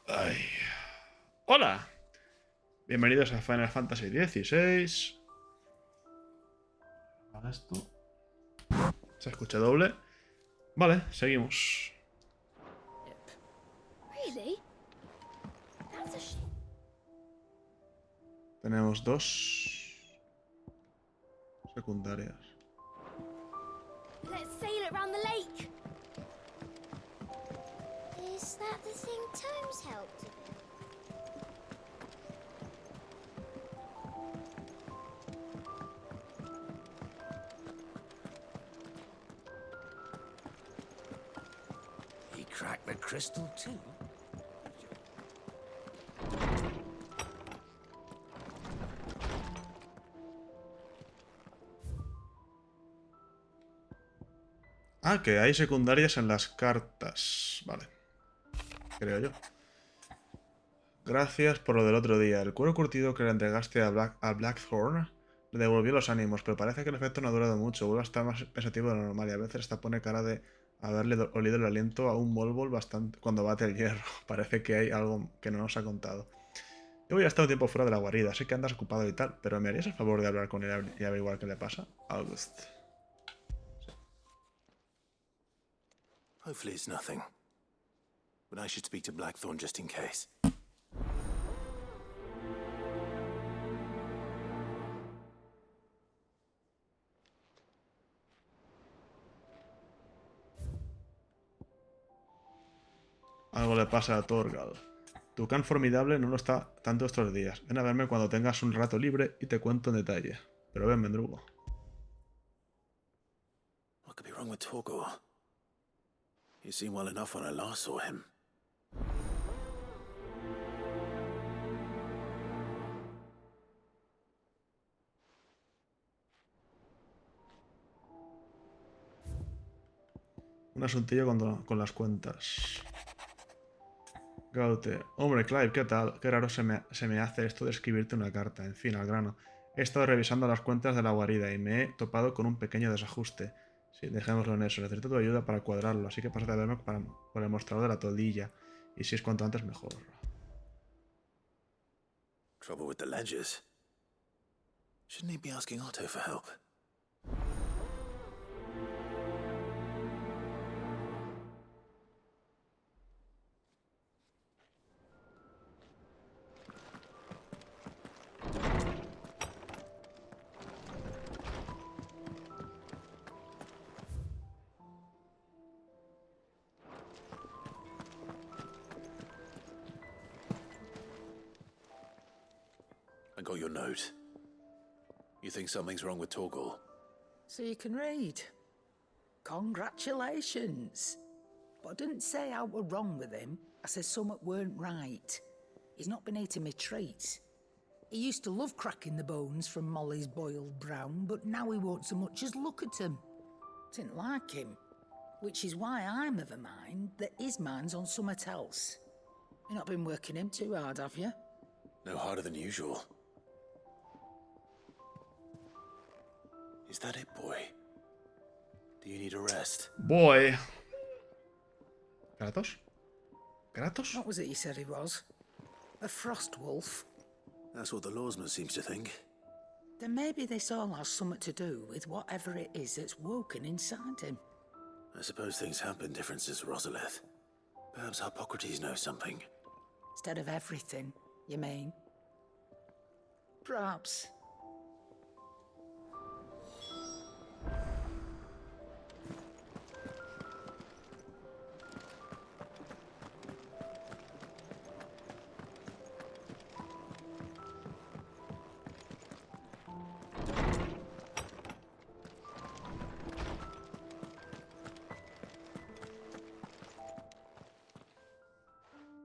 Ay. Hola, bienvenidos a Final Fantasy XVI. Vale, esto se escucha doble. Vale, seguimos. Really? That's a shame. Tenemos dos secundarias. Let's sail it round the lake. Is that the thing Tomes helped to build? He cracked the crystal too? Ah, que hay secundarias en las cartas. Vale, creo yo. Gracias por lo del otro día. El cuero curtido que le entregaste a Blackthorn le devolvió los ánimos, pero parece que el efecto no ha durado mucho. Vuelve a estar más pensativo de lo normal y a veces hasta pone cara de haberle olido el aliento a un Molbol bastante cuando bate el hierro. Parece que hay algo que no nos ha contado. Yo voy a estar un tiempo fuera de la guarida, sé que andas ocupado y tal, pero ¿me harías el favor de hablar con él y averiguar qué le pasa? August. Hopefully it's nothing. But I should speak to Blackthorn just in case. Algo le pasa a Torgal. Tu can formidable no lo está tanto estos días. Ven a verme cuando tengas un rato libre y te cuento en detalle. Pero ven, mendrugo. What could be wrong with Torgor? He seemed well enough when I last saw him. Un asuntillo con las cuentas. Gaute. Hombre, Clive, ¿qué tal? Qué raro se me hace esto de escribirte una carta. En fin, al grano. He estado revisando las cuentas de la guarida y me he topado con un pequeño desajuste. Sí, dejémoslo en eso. Necesito tu ayuda para cuadrarlo, así que pásate a verme por el mostrador de la toldilla. Y si es cuanto antes, mejor. Trouble with the ledgers. Shouldn't he be asking Otto for help? I got your note. You think something's wrong with Torgor? So you can read. Congratulations. But I didn't say I were wrong with him. I said something weren't right. He's not been eating me treats. He used to love cracking the bones from Molly's boiled brown, but now he won't so much as look at 'em. Didn't like him. Which is why I'm of a mind that his mind's on something else. You've not been working him too hard, have you? No harder than usual. Is that it, boy? Do you need a rest? Boy. ¿Kratos? ¿Kratos? What was it you said he was? A frost wolf? That's what the lawsman seems to think. Then maybe this all has something to do with whatever it is that's woken inside him. I suppose things have been different since Rosalith. Perhaps Hippocrates knows something. Instead of everything, you mean? Perhaps.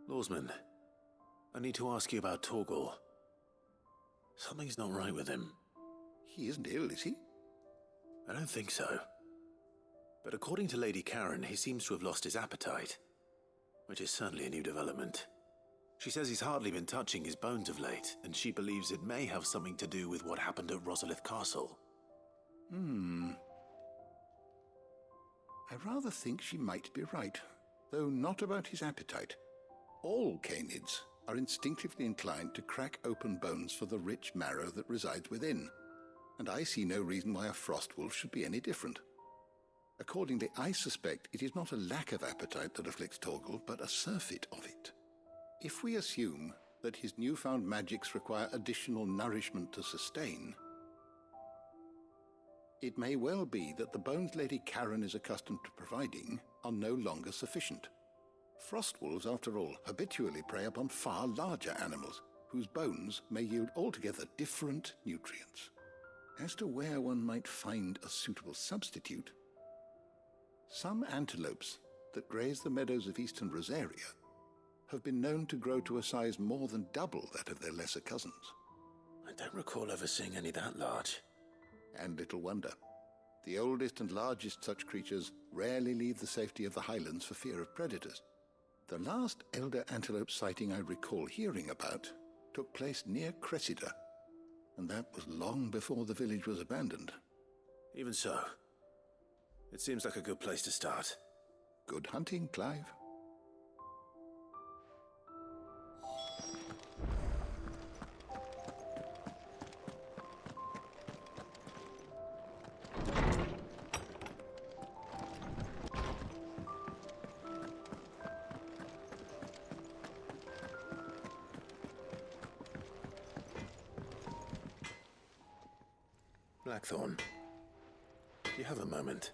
Lawsman, I need to ask you about Torgor. Something's not right with him. He isn't ill, is he? I don't think so. But according to Lady Karen, he seems to have lost his appetite, which is certainly a new development. She says he's hardly been touching his bones of late, and she believes it may have something to do with what happened at Rosalith Castle. I rather think she might be right, though not about his appetite. All canids are instinctively inclined to crack open bones for the rich marrow that resides within, and I see no reason why a frost wolf should be any different. Accordingly, I suspect it is not a lack of appetite that afflicts Torgal, but a surfeit of it. If we assume that his newfound magics require additional nourishment to sustain, it may well be that the bones Lady Karen is accustomed to providing are no longer sufficient. Frost wolves, after all, habitually prey upon far larger animals, whose bones may yield altogether different nutrients. As to where one might find a suitable substitute, some antelopes that graze the meadows of eastern Rosaria have been known to grow to a size more than double that of their lesser cousins. I don't recall ever seeing any that large. And little wonder. The oldest and largest such creatures rarely leave the safety of the highlands for fear of predators. The last elder antelope sighting I recall hearing about took place near Cressida, and that was long before the village was abandoned. Even so, it seems like a good place to start. Good hunting, Clive. Blackthorn, do you have a moment?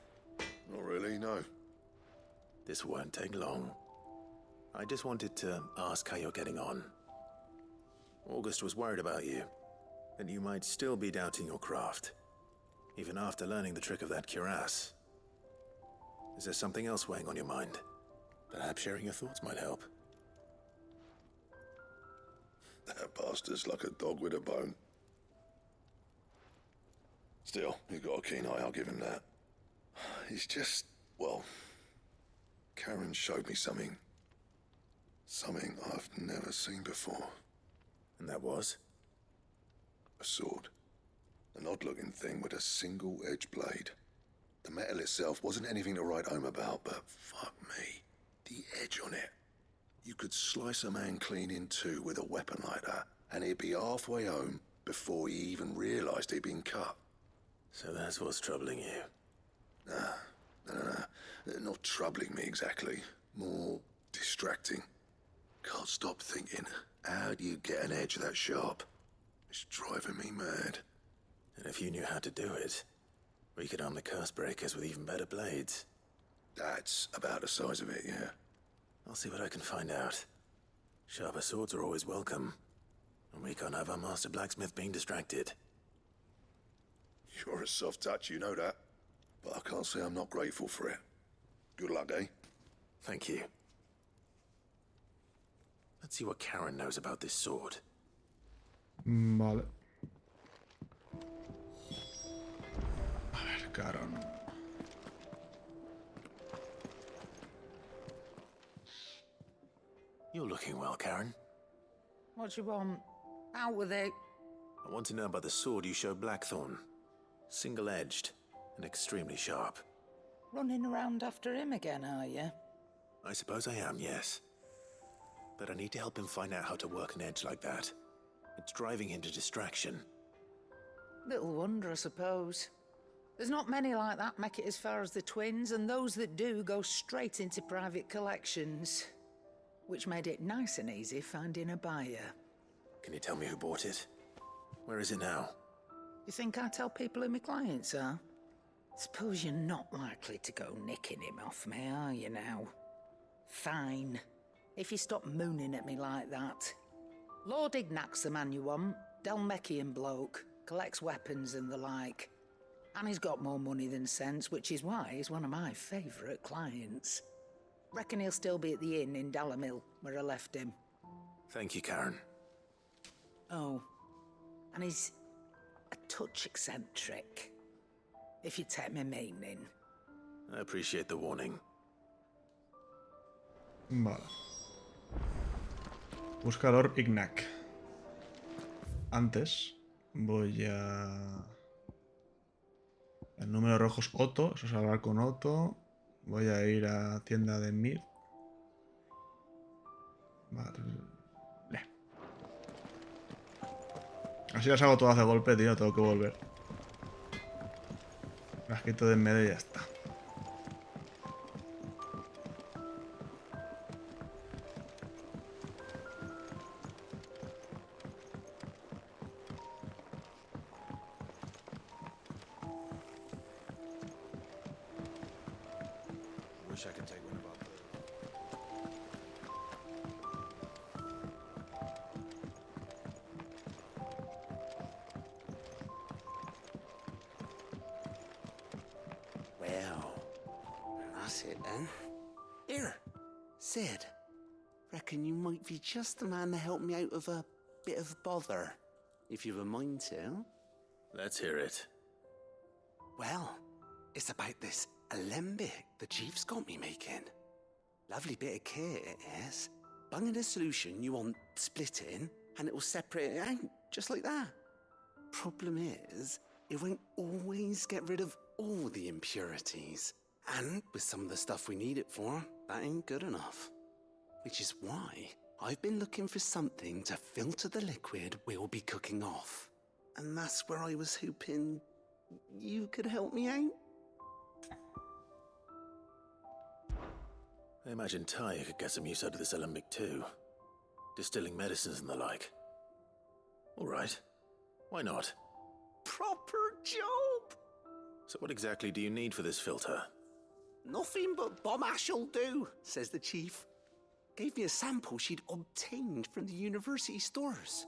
Not really, no. This won't take long. I just wanted to ask how you're getting on. August was worried about you, that you might still be doubting your craft, even after learning the trick of that cuirass. Is there something else weighing on your mind? Perhaps sharing your thoughts might help. That bastard's like a dog with a bone. Still, you've got a keen eye, I'll give him that. It's just, well, Karen showed me something. Something I've never seen before. And that was? A sword. An odd-looking thing with a single-edged blade. The metal itself wasn't anything to write home about, but fuck me, the edge on it. You could slice a man clean in two with a weapon like that, and he'd be halfway home before he even realised he'd been cut. So that's what's troubling you. No. Not troubling me exactly. More distracting. Can't stop thinking, how do you get an edge that sharp? It's driving me mad. And if you knew how to do it, we could arm the curse breakers with even better blades. That's about the size of it, yeah. I'll see what I can find out. Sharper swords are always welcome. And we can't have our master blacksmith being distracted. You're a soft touch, you know that. But I can't say I'm not grateful for it. Good luck, eh? Thank you. Let's see what Karen knows about this sword. Vale. A ver, Karen. You're looking well, Karen. What do you want? Out with it. I want to know about the sword you showed Blackthorn. Single-edged and extremely sharp. Running around after him again, are you? I suppose I am, yes. But I need to help him find out how to work an edge like that. It's driving him to distraction. Little wonder, I suppose. There's not many like that make it as far as the twins, and those that do go straight into private collections. Which made it nice and easy finding a buyer. Can you tell me who bought it? Where is it now? You think I tell people who my clients are? Suppose you're not likely to go nicking him off me, are you now? Fine. If you stop mooning at me like that. Lord Ignac's the man you want. Dalmekian bloke. Collects weapons and the like. And he's got more money than sense, which is why he's one of my favourite clients. Reckon he'll still be at the inn in Dalamil, where I left him. Thank you, Karen. Oh, and he's a touch eccentric, if you take my meaning. I appreciate the warning. Vale. Buscador Ignac. Antes voy a... El número rojo es Otto, eso es hablar con Otto. Voy a ir a tienda de Mir. Vale. Así las hago todas de golpe, tío. Tengo que volver. Las quito de en medio y ya está. Wish I could take one of our Well, that's it then. Here, Sid. Reckon you might be just the man to help me out of a bit of bother, if you've a mind to. Let's hear it. Well, it's about this alembic the chief's got me making. Lovely bit of kit it is. Bung in a solution you want splitting, and it will separate it out, just like that. Problem is, it won't always get rid of all the impurities. And with some of the stuff we need it for, that ain't good enough. Which is why I've been looking for something to filter the liquid we'll be cooking off. And that's where I was hoping you could help me out. I imagine Ty could get some use out of this alembic too. Distilling medicines and the like. All right. Why not? Proper job! So what exactly do you need for this filter? Nothing but bomb ash'll do, says the chief. Gave me a sample she'd obtained from the university stores.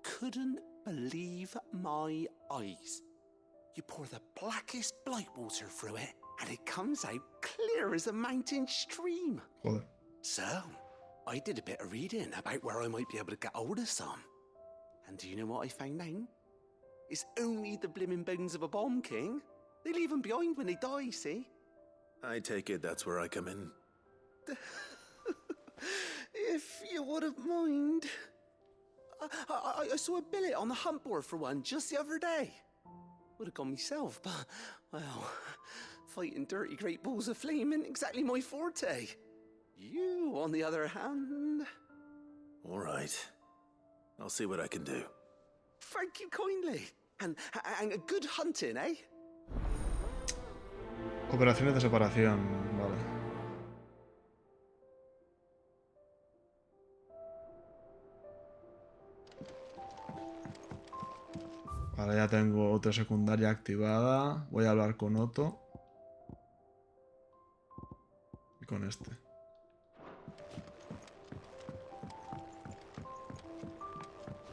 Couldn't believe my eyes. You pour the blackest blight water through it, and it comes out clear as a mountain stream. Joder. So, I did a bit of reading about where I might be able to get hold of some. And do you know what I found out? It's only the blimmin' bones of a bomb king. They leave them behind when they die, see? I take it that's where I come in. If you wouldn't mind. I saw a billet on the hunt board for one just the other day. Would have gone myself, but, well, fighting dirty great balls of flame ain't exactly my forte. You, on the other hand... All right. I'll see what I can do. Thank you kindly. And a good hunting, eh? Operaciones de separación. Vale. Vale, ya tengo otra secundaria activada. Voy a hablar con Otto. Y con este.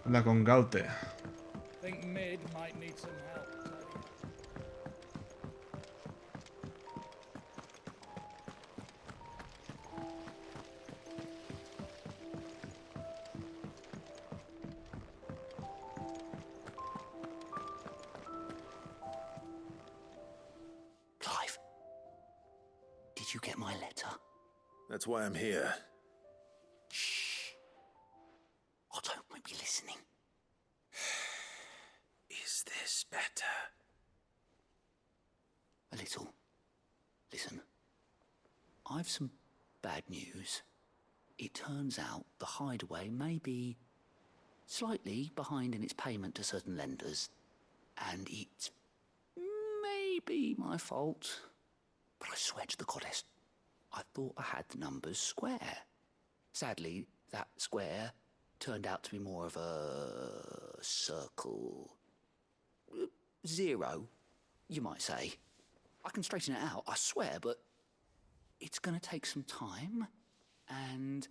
Habla con Gaute. Think Mid might need some help. Clive, did you get my letter? That's why I'm here. Shh. Otto might be listening. Is this better? A little. Listen, I've some bad news. It turns out the hideaway may be slightly behind in its payment to certain lenders, and it may be my fault. But I swear to the goddess, I thought I had the numbers square. Sadly, that square turned out to be more of a circle. Zero, you might say. I can straighten it out, I swear, but it's gonna take some time, and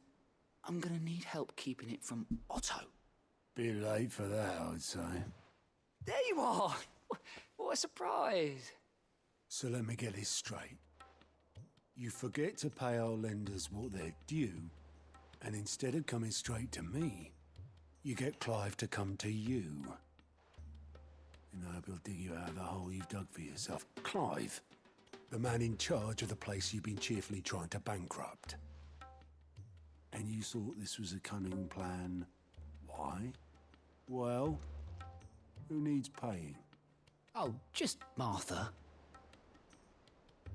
I'm gonna need help keeping it from Otto. Bit late for that, I'd say. There you are! What a surprise! So let me get this straight. You forget to pay our lenders what they're due, and instead of coming straight to me, you get Clive to come to you. And I hope he'll dig you out of the hole you've dug for yourself. Clive, the man in charge of the place you've been cheerfully trying to bankrupt. And you thought this was a cunning plan. Why? Well, who needs paying? Oh, just Martha.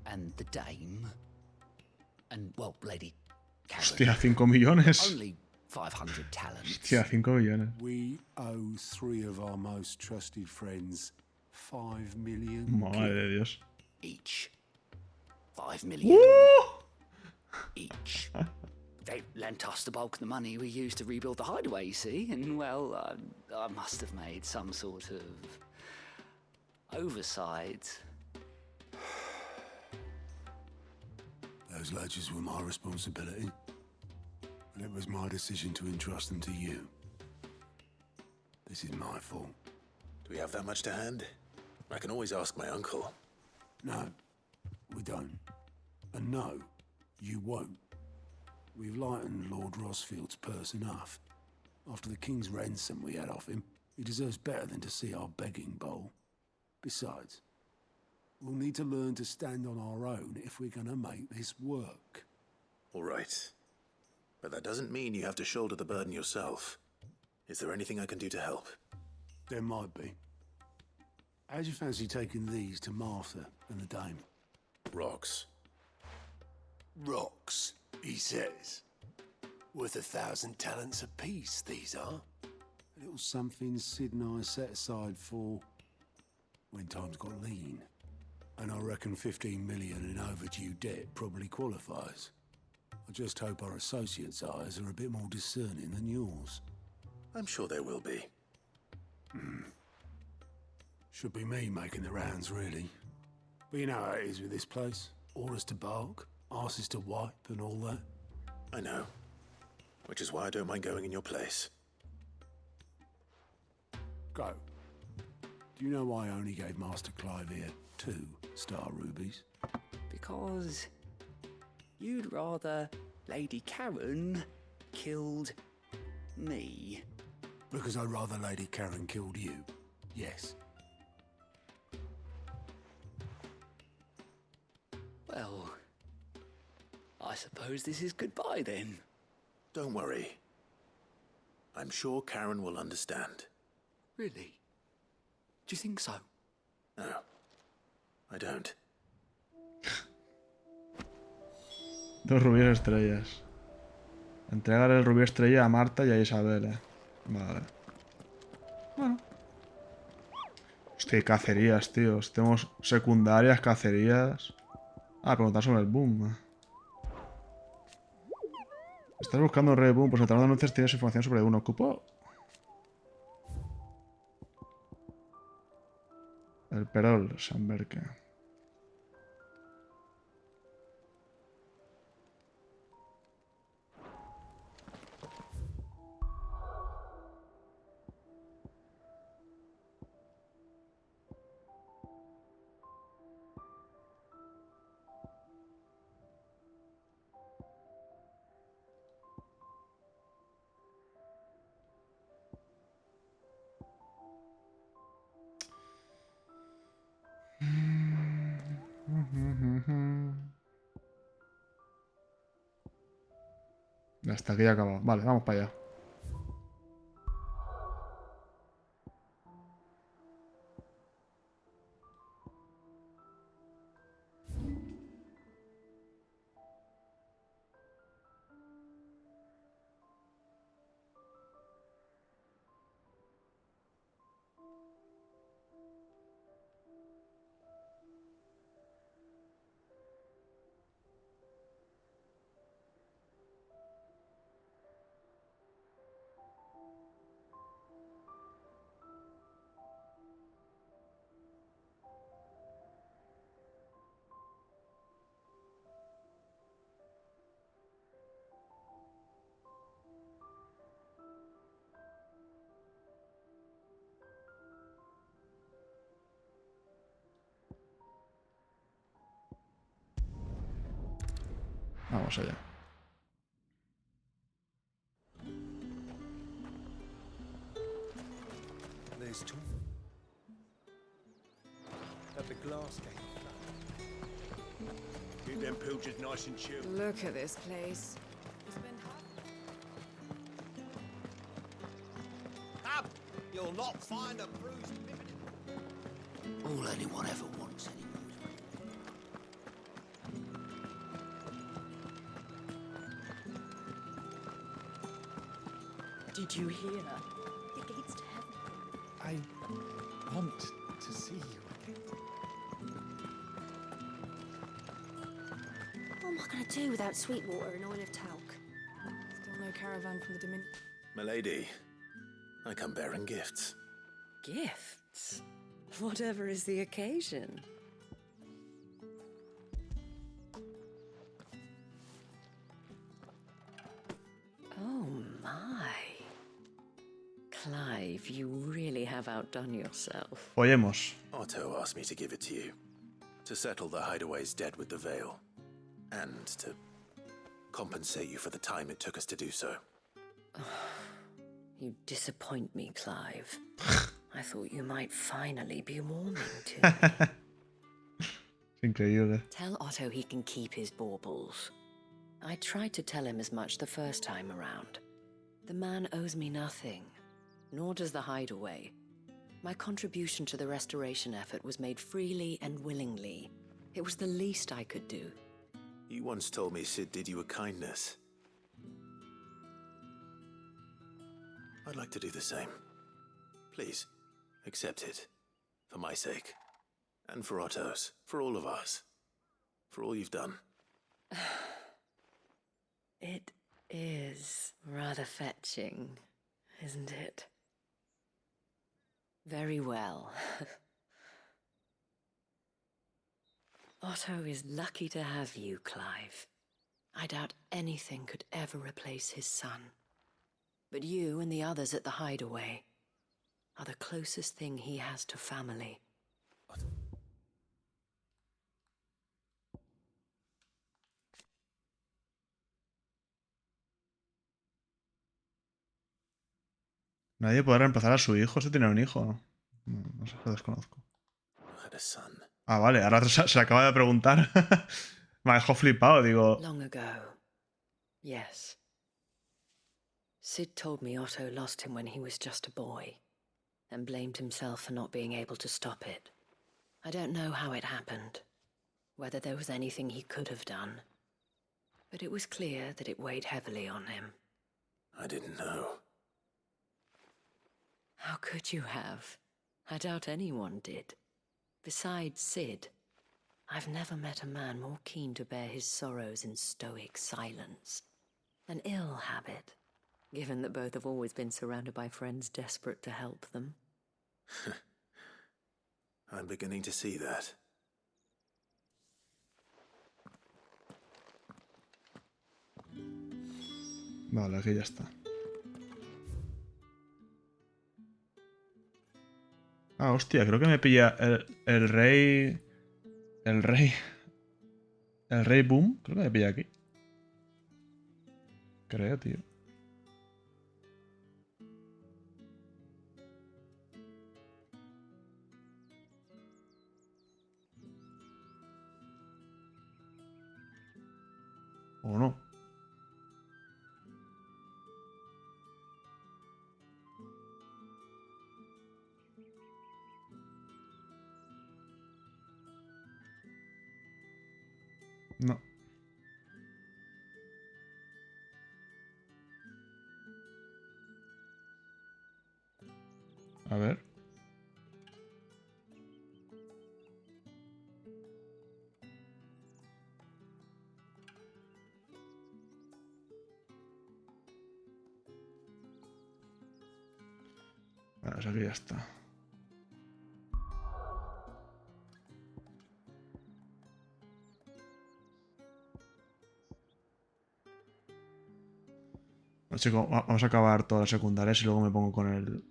And the dame. And, well, Lady Karen. Hostia, 5 millones. Only 500 talents. Hostia, 5 millones. We owe 3 of our most trusted friends 5 million. Madre de Dios. Each. 5 million each. They lent us the bulk of the money we used to rebuild the hideaway, you see, and, well, I must have made some sort of oversight. Those ledgers were my responsibility, and it was my decision to entrust them to you. This is my fault. Do we have that much to hand? I can always ask my uncle. No, we don't. And no, you won't. We've lightened Lord Rosfield's purse enough. After the king's ransom we had off him, he deserves better than to see our begging bowl. Besides, we'll need to learn to stand on our own if we're gonna make this work. All right. But that doesn't mean you have to shoulder the burden yourself. Is there anything I can do to help? There might be. How'd you fancy taking these to Martha and the dame? Rocks. Rocks, he says. Worth 1,000 talents apiece, these are. A little something Sid and I set aside for when times got lean. And I reckon 15 million in overdue debt probably qualifies. I just hope our associates' eyes are a bit more discerning than yours. I'm sure there will be. Should be me making the rounds, really. But you know how it is with this place. Orders to bark, arses to wipe, and all that. I know. Which is why I don't mind going in your place. Go. Do you know why I only gave Master Clive here 2 star rubies? Because you'd rather Lady Karen killed me. Because I'd rather Lady Karen killed you. Yes. Well, I suppose this is goodbye then. Don't worry. I'm sure Karen will understand. Really? Do you think so? No, I don't. 2 rubíes estrellas. Entregar el rubí estrella a Marta y a Isabel, Vale. Bueno. Hostia, hay cacerías, tío. Tenemos secundarias, cacerías. Ah, preguntar sobre el boom. Estás buscando un rey boom. Pues en el tablón de anuncios tienes información sobre uno. ¿Ocupo? El Perol, Samberke. Hasta aquí ya acabado. Vale, vamos para allá. Vamos allá. There's 2. At the glass gate. Keep them pilchers nice and chill. Look at this place. Up! You'll not find a bruised All anyone ever wants anymore. Did you hear? The gates to heaven. I want to see you again. What am I going to do without sweet water and oil of talc? Still no caravan from the Dominion. Milady, I come bearing gifts. Gifts? Whatever is the occasion. Oh my. Clive, you really have outdone yourself. Follemos. Otto asked me to give it to you. To settle the Hideaway's debt with the Veil. And to compensate you for the time it took us to do so. You disappoint me, Clive. I thought you might finally be warming to me. Increíble. Tell Otto he can keep his baubles. I tried to tell him as much the first time around. The man owes me nothing, nor does the Hideaway. My contribution to the restoration effort was made freely and willingly. It was the least I could do. You once told me Sid did you a kindness. I'd like to do the same. Please, accept it. For my sake. And for Otto's. For all of us. For all you've done. It is rather fetching, isn't it? Very well. Otto is lucky to have you, Clive. I doubt anything could ever replace his son. But you and the others at the Hideaway are the closest thing he has to family. Nadie podrá reemplazar a su hijo. ¿Se tiene un hijo? No, no sé, lo desconozco. Ah, vale, ahora se acaba de preguntar. Me ha dejado flipado, digo. Long ago, yes. Sid told me Otto lost him when he was just a boy, and blamed himself for not being able to stop it. I don't know how it happened, whether there was anything he could have done, but it was clear that it weighed heavily on him. I didn't know. How could you have? I doubt anyone did. Besides Sid, I've never met a man more keen to bear his sorrows in stoic silence. An ill habit, given that both have always been surrounded by friends desperate to help them. I'm beginning to see that. Vale, aquí ya está. Ah, hostia, creo que me pilla el rey... El rey Boom. Creo que me pilla aquí. Creo, tío. ¿O no? No. A ver. Vale, pues aquí ya está. Bueno, chicos, vamos a acabar todas las secundarias y luego me pongo con el...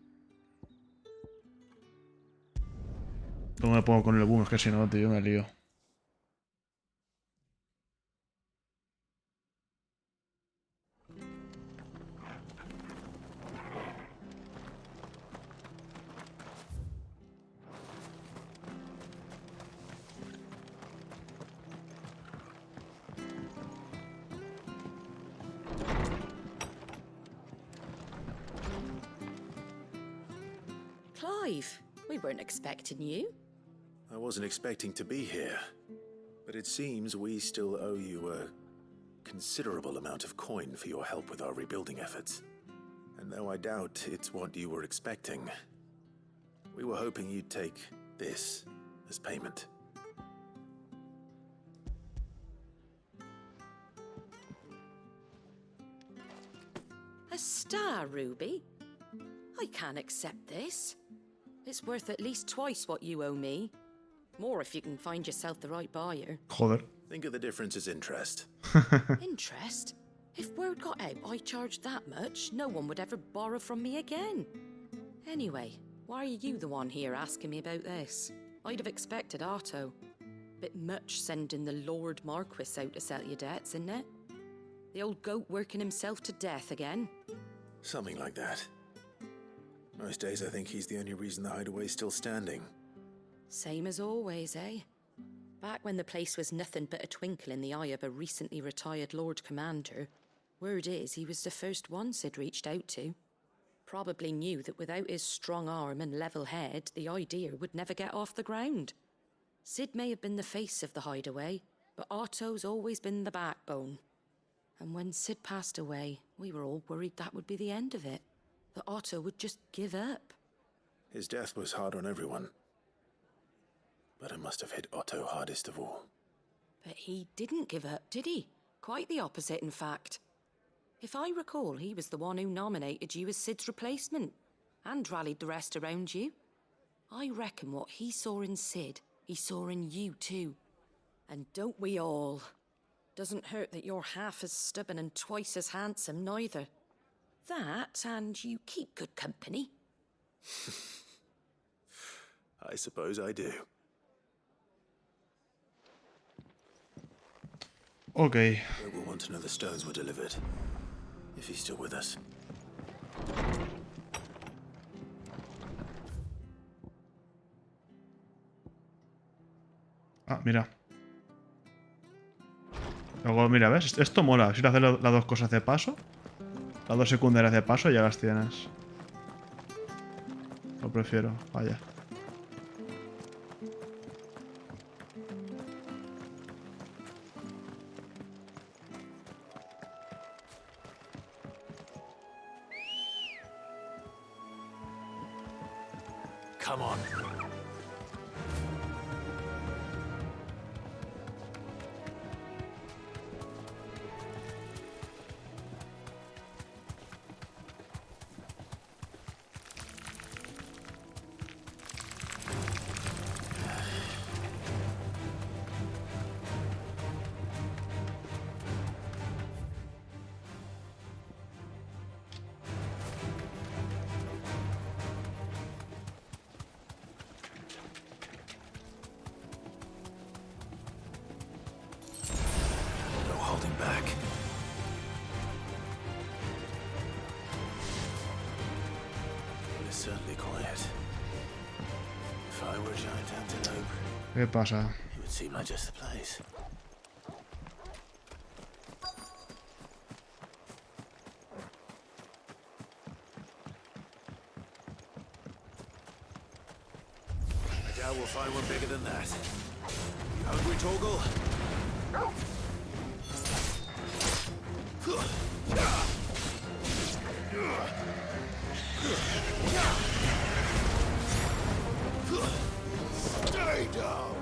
Luego me pongo con el boom, es que si no, tío, me lío. Clive, we weren't expecting you. I wasn't expecting to be here, but it seems we still owe you a considerable amount of coin for your help with our rebuilding efforts. And though I doubt it's what you were expecting, we were hoping you'd take this as payment. A star ruby? I can't accept this. It's worth at least twice what you owe me. More if you can find yourself the right buyer. Joder. Think of the difference as interest. Interest? If word got out I charged that much, no one would ever borrow from me again. Anyway, why are you the one here asking me about this? I'd have expected Otto. Bit much sending the Lord Marquis out to settle your debts, isn't it? The old goat working himself to death again. Something like that. Most days I think he's the only reason the hideaway's still standing. Same as always, eh? Back when the place was nothing but a twinkle in the eye of a recently retired Lord Commander, word is he was the first one Sid reached out to. Probably knew that without his strong arm and level head, the idea would never get off the ground. Sid may have been the face of the hideaway, but Otto's always been the backbone. And when Sid passed away, we were all worried that would be the end of it. That Otto would just give up. His death was hard on everyone. But it must have hit Otto hardest of all. But he didn't give up, did he? Quite the opposite, in fact. If I recall, he was the one who nominated you as Sid's replacement, and rallied the rest around you. I reckon what he saw in Sid, he saw in you too. And don't we all? Doesn't hurt that you're half as stubborn and twice as handsome, neither. That, and you keep good company. I suppose I do. Ok. We'll want to know the stones were delivered. If he's still with us. Ah, mira. Luego, mira, ¿ves? Esto mola. Si haces las dos cosas de paso, las dos secundarias de paso, ya las tienes. Lo prefiero, vaya. Come on. Back. It's certainly quiet. If I were a giant antelope, ¿Qué pasa? it would seem like just the place. I doubt we'll find one bigger than that. Hungry, Torgal? Stay down!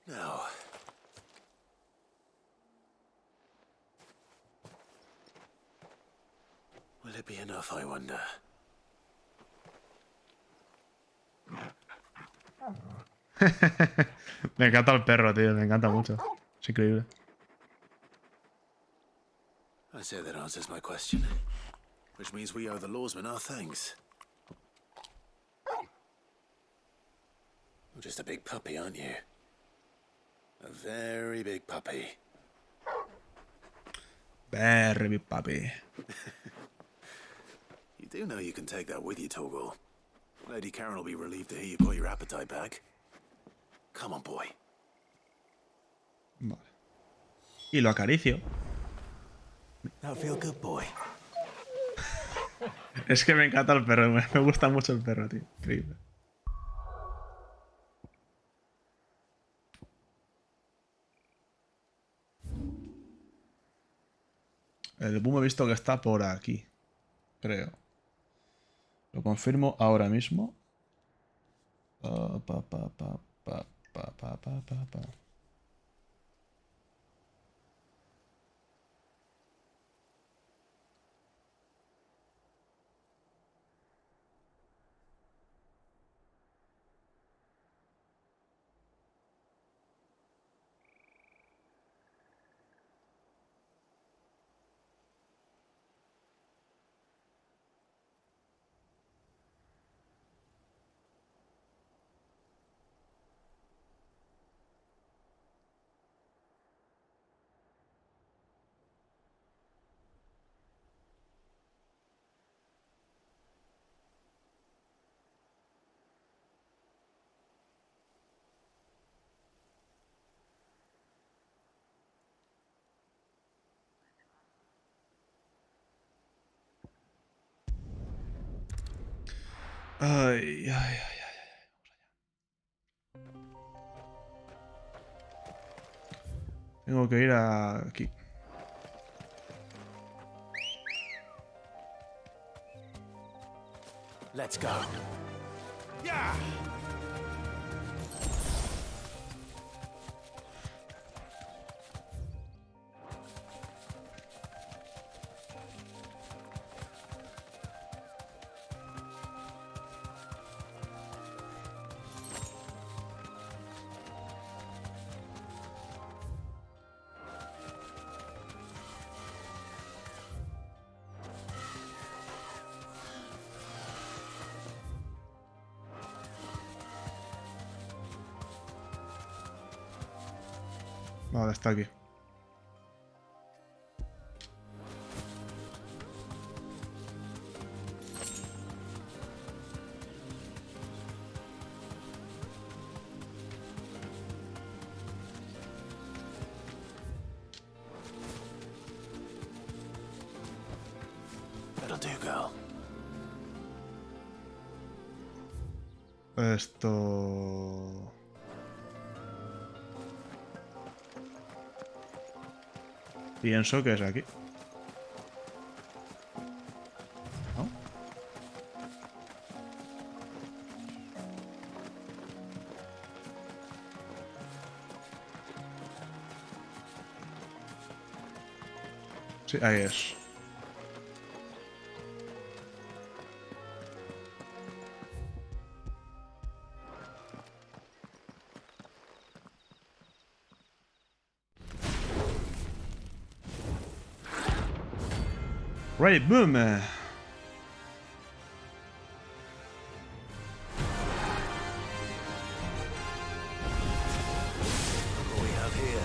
Now. Will it be enough, I wonder? Me encanta el perro, tío. Me encanta mucho. Es increíble. I say that answers my question. which means we owe the lawsmen our thanks. You're just a big puppy, aren't you? A very big puppy. Very big puppy. You do know you can take that with you, Torgal. Lady Karen will be relieved to hear you got your appetite back. Come on, boy. Vale. Y lo acaricio. That'll feel good, boy. Es que me encanta el perro, me gusta mucho el perro, tío. Increíble. El boom he visto que está por aquí, creo. Lo confirmo ahora mismo. Pa, pa, pa, pa, pa, pa, pa, pa, pa, pa. Ay, ay, ay, ay. Tengo que ir aquí. Let's go. Yeah! Vale, está aquí. That'll do, girl. Esto... Pienso que es aquí. ¿No? Sí, ahí es. Right, boom. What do we have here?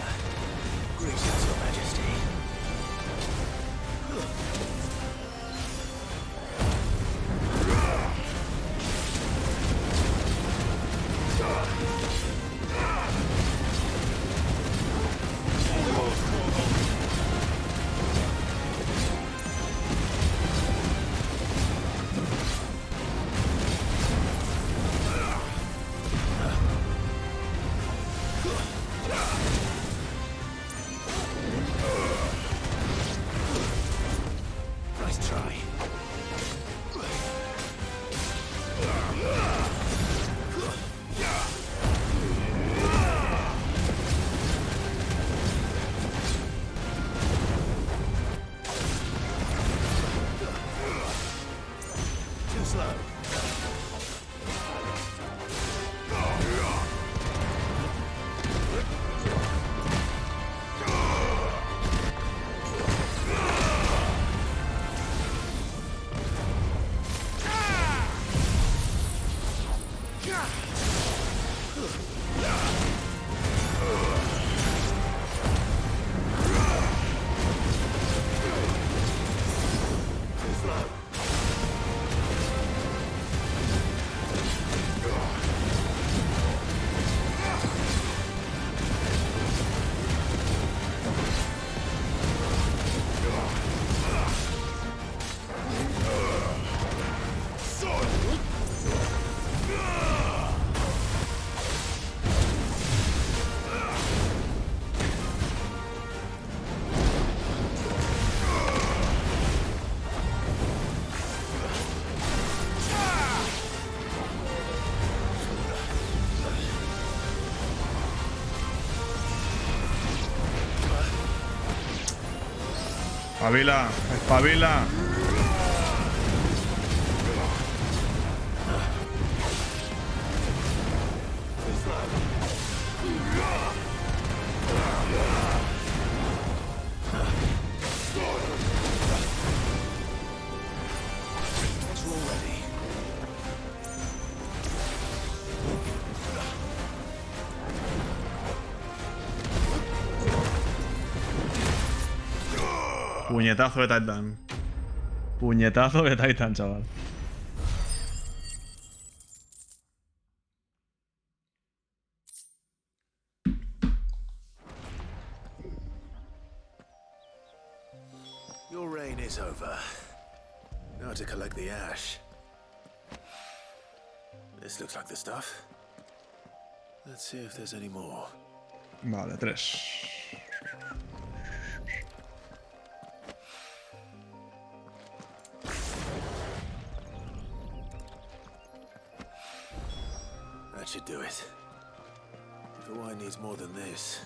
Greetings, Your Majesty. Nice try. Too slow. Espabila, espabila. Puñetazo de Titan. Puñetazo de Titan, chaval. Your reign is over. Now to collect the ash. This looks like the stuff. Let's see if there's any more. Vale, 3. That should do it. If Hawaii needs more than this,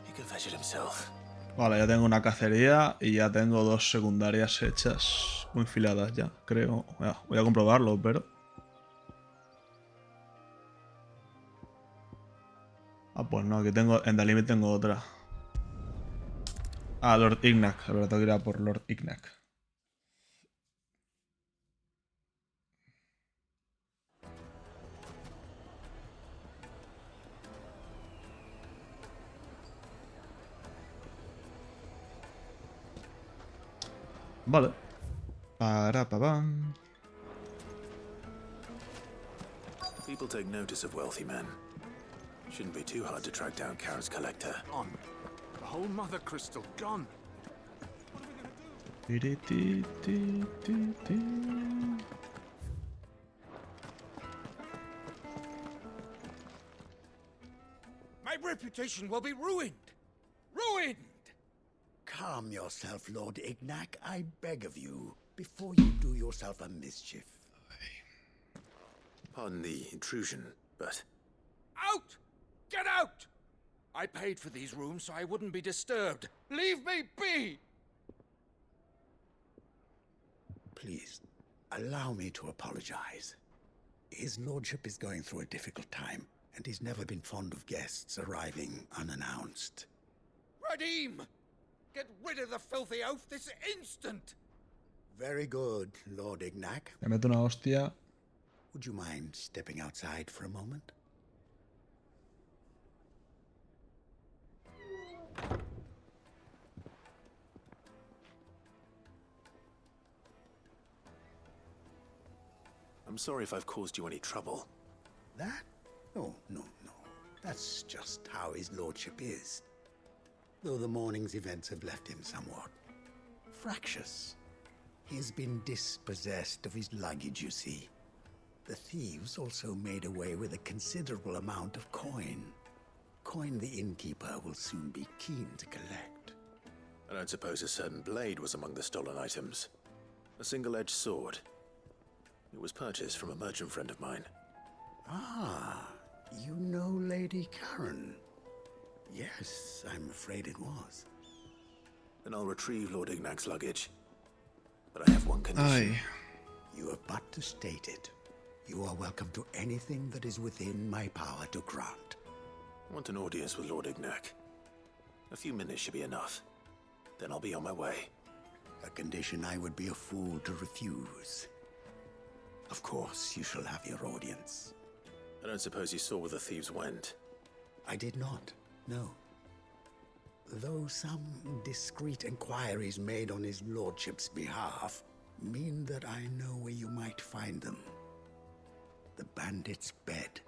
he can fetch it himself. Vale, ya tengo una cacería y ya tengo 2 secundarias hechas. Muy enfiladas ya, creo. Voy a comprobarlo, pero... Ah, pues no, aquí tengo... En The Limit tengo otra. Ah, Lord Ignac. La verdad, tengo que ir a por Lord Ignac. Vale. Parapapam. People take notice of wealthy men. Shouldn't be too hard to track down Karen's collector. Gone. The whole mother crystal gone. My reputation will be ruined. Ruined! Calm yourself, Lord Ignac, I beg of you, before you do yourself a mischief. Pardon the intrusion, but... Out! Get out! I paid for these rooms so I wouldn't be disturbed. Leave me be! Please, allow me to apologize. His lordship is going through a difficult time, and he's never been fond of guests arriving unannounced. Radim! Get rid of the filthy oaf this instant! Very good, Lord Ignac. Me meto una hostia. Would you mind stepping outside for a moment? I'm sorry if I've caused you any trouble. That? Oh, no. That's just how his lordship is. Though the morning's events have left him somewhat fractious. He's been dispossessed of his luggage, you see. The thieves also made away with a considerable amount of coin. Coin the innkeeper will soon be keen to collect. I don't suppose a certain blade was among the stolen items. A single-edged sword. It was purchased from a merchant friend of mine. Ah, you know Lady Karen. Yes, I'm afraid it was. Then I'll retrieve Lord Ignac's luggage. But I have one condition. Ay. You have but to state it. You are welcome to anything that is within my power to grant. I want an audience with Lord Ignac. A few minutes should be enough. Then I'll be on my way. A condition I would be a fool to refuse. Of course, you shall have your audience. I don't suppose you saw where the thieves went. I did not, no. Though some discreet inquiries made on his lordship's behalf mean that I know where you might find them. The bandit's bed.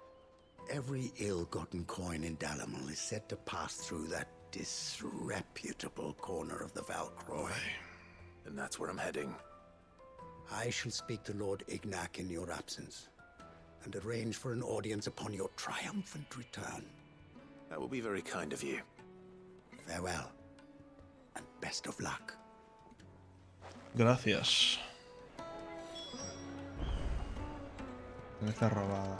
Every ill-gotten coin in Dalamal is said to pass through that disreputable corner of the Valcroy. And that's where I'm heading. I shall speak to Lord Ignac in your absence, and arrange for an audience upon your triumphant return. That will be very kind of you. Farewell, and best of luck. Gracias. Está robada.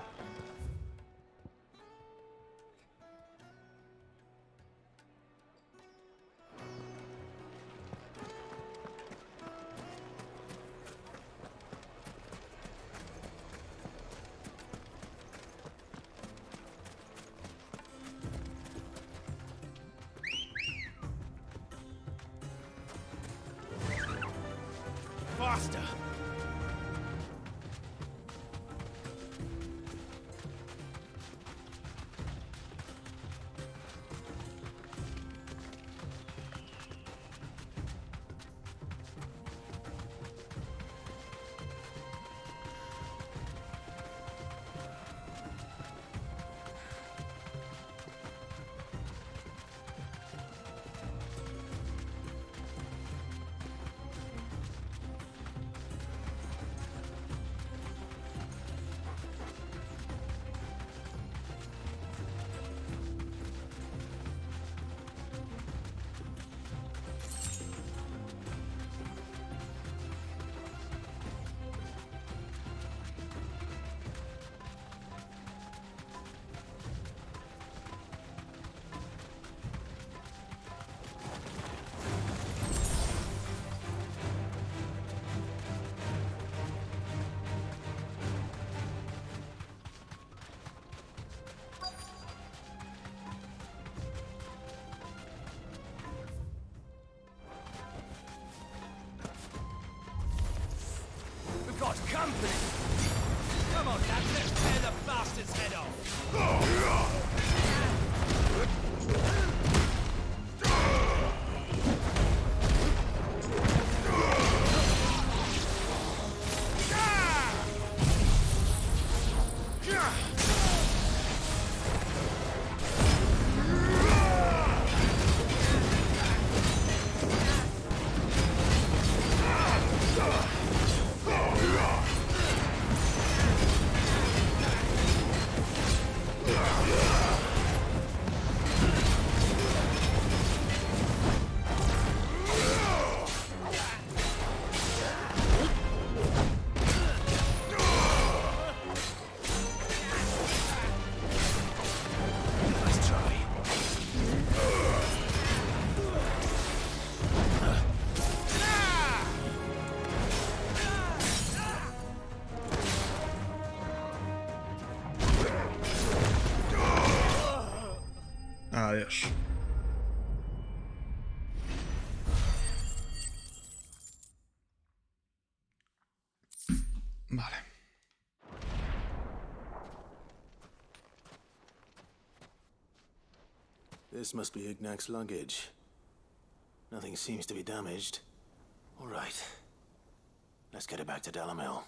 faster! We've got company! Come on, lads, let's tear the bastard's head off! Adiós. Vale. This must be Ignac's luggage. Nothing seems to be damaged. All right. Let's get it back to Dalamel.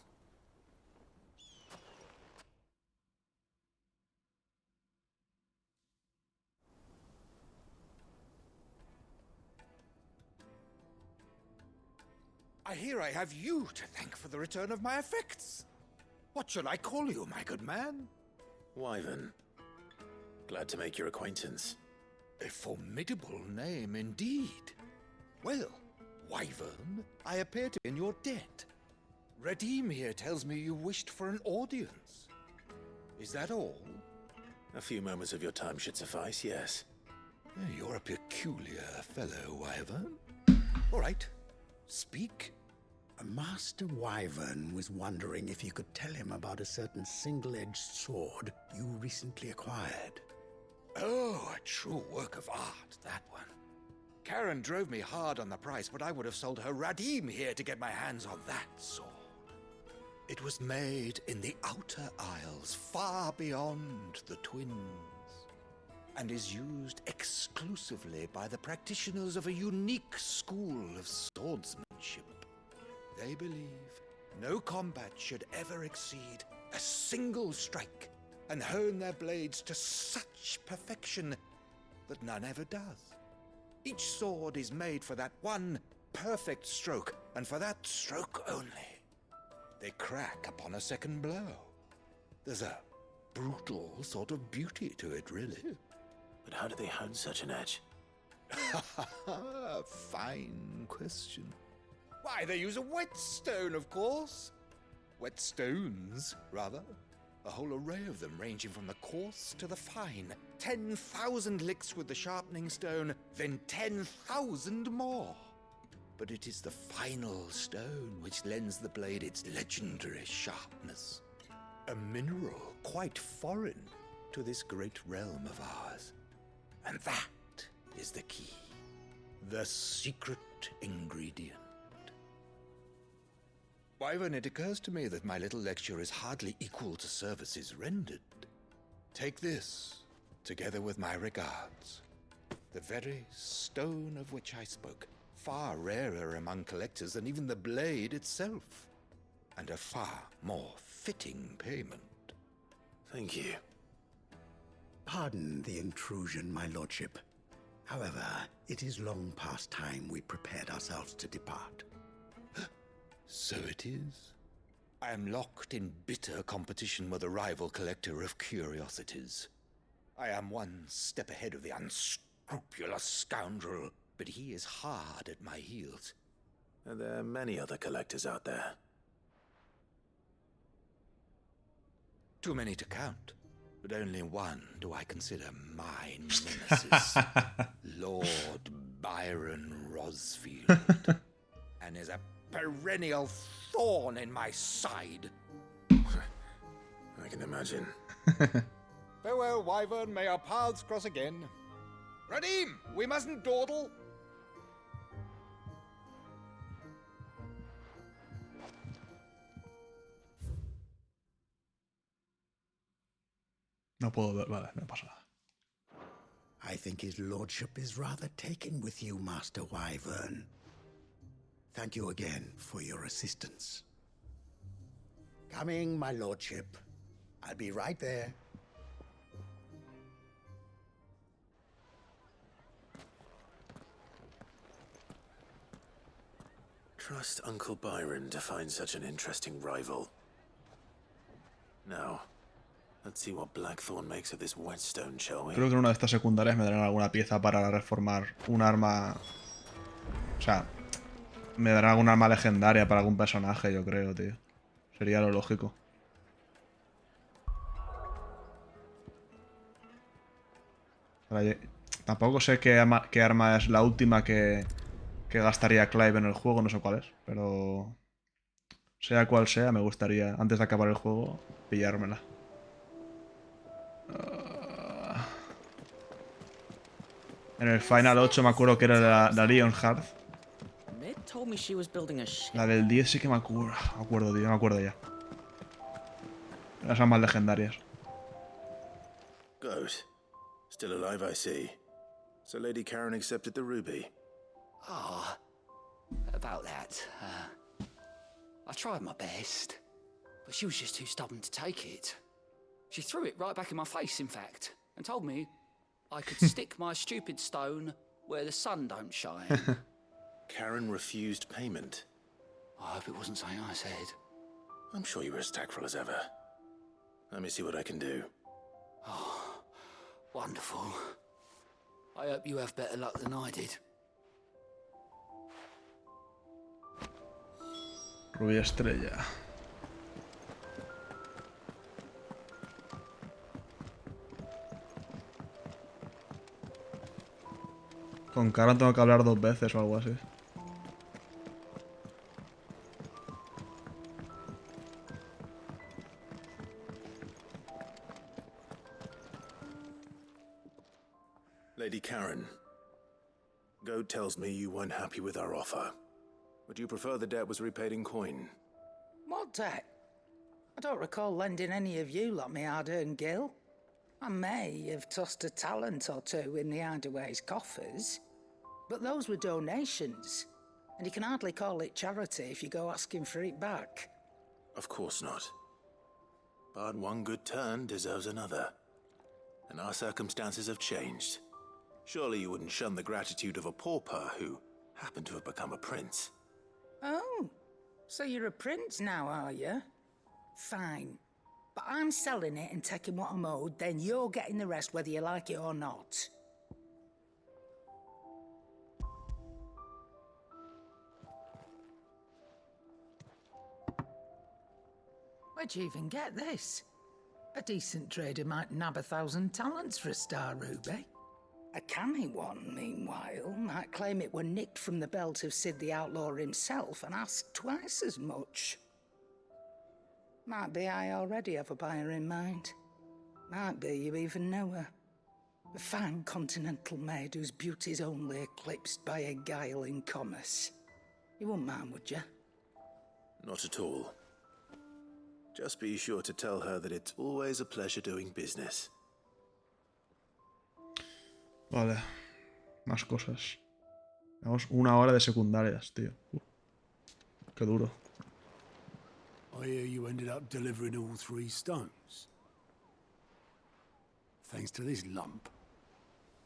I hear I have you to thank for the return of my effects. What shall I call you, my good man? Wyvern. Glad to make your acquaintance. A formidable name indeed. Well, Wyvern, I appear to be in your debt. Redeem here tells me you wished for an audience. Is that all? A few moments of your time should suffice, yes. You're a peculiar fellow, Wyvern. All right, speak. Master Wyvern was wondering if you could tell him about a certain single-edged sword you recently acquired. Oh, a true work of art, that one. Karen drove me hard on the price, but I would have sold her Radim here to get my hands on that sword. It was made in the Outer Isles, far beyond the Twins, and is used exclusively by the practitioners of a unique school of swordsmanship. They believe no combat should ever exceed a single strike, and hone their blades to such perfection that none ever does. Each sword is made for that one perfect stroke, and for that stroke only. They crack upon a second blow. There's a brutal sort of beauty to it, really. But how do they hone such an edge? Fine question. Why, they use a whetstone, of course. Whetstones, rather. A whole array of them, ranging from the coarse to the fine. 10,000 licks with the sharpening stone, then 10,000 more. But it is the final stone which lends the blade its legendary sharpness. A mineral quite foreign to this great realm of ours. And that is the key. The secret ingredient. Wyvern, it occurs to me that my little lecture is hardly equal to services rendered. Take this, together with my regards. The very stone of which I spoke, far rarer among collectors than even the blade itself, and a far more fitting payment. Thank you. Pardon the intrusion, my lordship. However, it is long past time we prepared ourselves to depart. So it is. I am locked in bitter competition with a rival collector of curiosities. I am one step ahead of the unscrupulous scoundrel, but he is hard at my heels. And there are many other collectors out there. Too many to count, but only one do I consider my nemesis. Lord Byron Rosfield. And is a perennial thorn in my side. I can imagine. Farewell, Wyvern. May our paths cross again. Radim, we mustn't dawdle. No puedo ver, vale, no pasa nada. I think his lordship is rather taken with you, Master Wyvern. Thank you again for your assistance. Coming, my lordship. I'll be right there. Trust Uncle Byron to find such an interesting rival. Now, let's see what Blackthorn makes of this whetstone, shall we? Creo que en una de estas secundarias me darán alguna pieza para reformar un arma. O sea, me darán alguna arma legendaria para algún personaje, yo creo, tío. Sería lo lógico. Tampoco sé qué arma es la última que gastaría Clive en el juego, no sé cuál es, pero sea cual sea, me gustaría, antes de acabar el juego, pillármela. En el Final 8 me acuerdo que era la Leonhardt. La del 10 sí que me acuerdo, tío, me acuerdo ya. Las armas legendarias. Good. Still alive, I see. So Lady Karen accepted the ruby. Ah, about that. I tried my best, but she was just too stubborn to take it. She threw it right back in my face, in fact, and told me I could stick my stupid stone where the sun don't shine. Karen refused payment. I hope it wasn't something I said. I'm sure you were as tactful as ever. Let me see what I can do. Oh, wonderful. I hope you have better luck than I did. Rubia estrella. Con Karen tengo que hablar 2 veces o algo así. Lady Karen, Goat tells me you weren't happy with our offer. Would you prefer the debt was repaid in coin? What debt? I don't recall lending any of you like me hard-earned gil. I may have tossed a talent or two in the Hideaway's coffers, but those were donations, and you can hardly call it charity if you go asking for it back. Of course not. But one good turn deserves another. And our circumstances have changed. Surely you wouldn't shun the gratitude of a pauper who happened to have become a prince. Oh, so you're a prince now, are you? Fine. But I'm selling it and taking what I'm owed, then you're getting the rest whether you like it or not. Where'd you even get this? A decent trader might nab 1,000 talents for a star ruby. A canny one, meanwhile, might claim it were nicked from the belt of Sid the Outlaw himself and ask twice as much. Might be I already have a buyer in mind. Might be you even know her. A fine continental maid whose beauty's only eclipsed by a guile in commerce. You wouldn't mind, would you? Not at all. Just be sure to tell her that it's always a pleasure doing business. Vale. Más cosas. Tenemos 1 hora de secundarias, tío. Qué duro. I hear you ended up delivering all 3 stones. Thanks to this lump.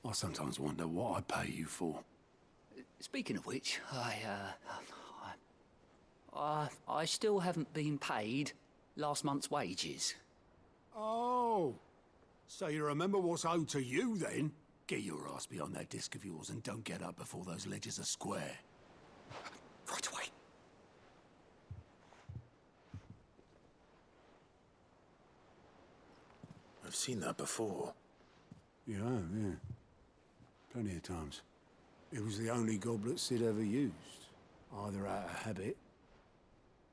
I sometimes wonder what I pay you for. Speaking of which, I still haven't been paid last month's wages. Oh, so you remember what's owed to you then? Get your ass behind that disc of yours and don't get up before those ledgers are square. Right away. I've seen that before. You have, yeah. Plenty of times. It was the only goblet Sid ever used. Either out of habit,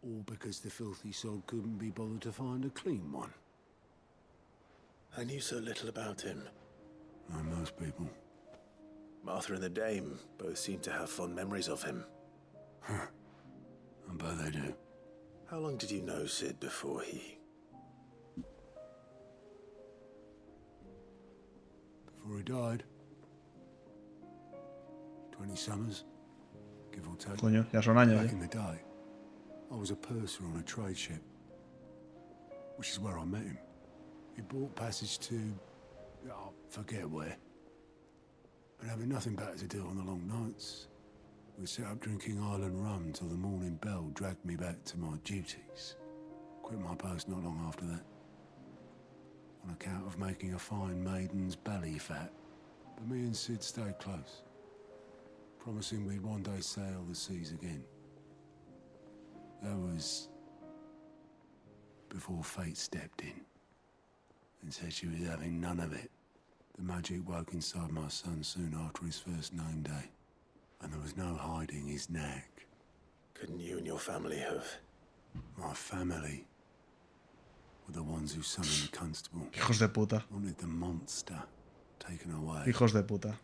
or because the filthy sod couldn't be bothered to find a clean one. I knew so little about him. Like most people. Martha and the Dame both seem to have fond memories of him. Huh. I bet they do. How long did you know Sid before he... Before he died. 20 summers, give or take. Coño, ya son años, Back in the day, I was a purser on a trade ship, which is where I met him. He bought passage to, I forget where. But having nothing better to do on the long nights, we set up drinking island rum till the morning bell dragged me back to my duties. Quit my post not long after that, on account of making a fine maiden's belly fat. But me and Sid stayed close, promising we'd one day sail the seas again. That was before fate stepped in and said she was having none of it. The magic woke inside my son soon after his first name day, and there was no hiding his knack. Couldn't you and your family have... My family were the ones who summoned the constable. Hijos de puta. Wanted the monster taken away. Hijos de puta.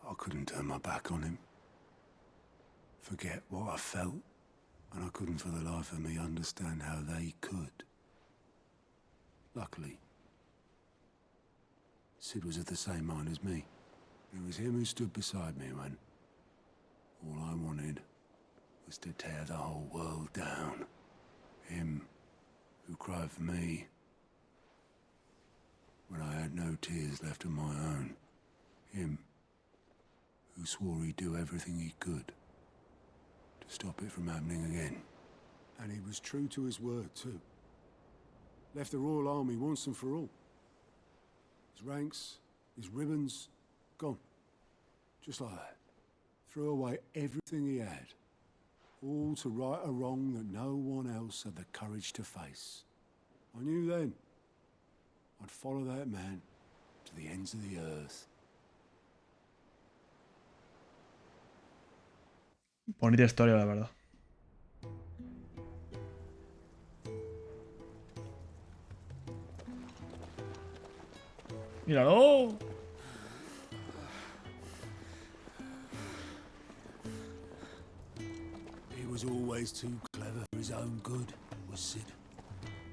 I couldn't turn my back on him. Forget what I felt, and I couldn't for the life of me understand how they could. Luckily, Sid was of the same mind as me. It was him who stood beside me when all I wanted was to tear the whole world down. Him who cried for me when I had no tears left of my own. Him who swore he'd do everything he could to stop it from happening again. And he was true to his word, too. Left the Royal Army once and for all. His ranks, his ribbons, gone. Just like that. Threw away everything he had. All to right a wrong that no one else had the courage to face. I knew then I'd follow that man to the ends of the earth. Bonita historia, la verdad. ¡Míralo! He was always too clever for his own good, was Sid.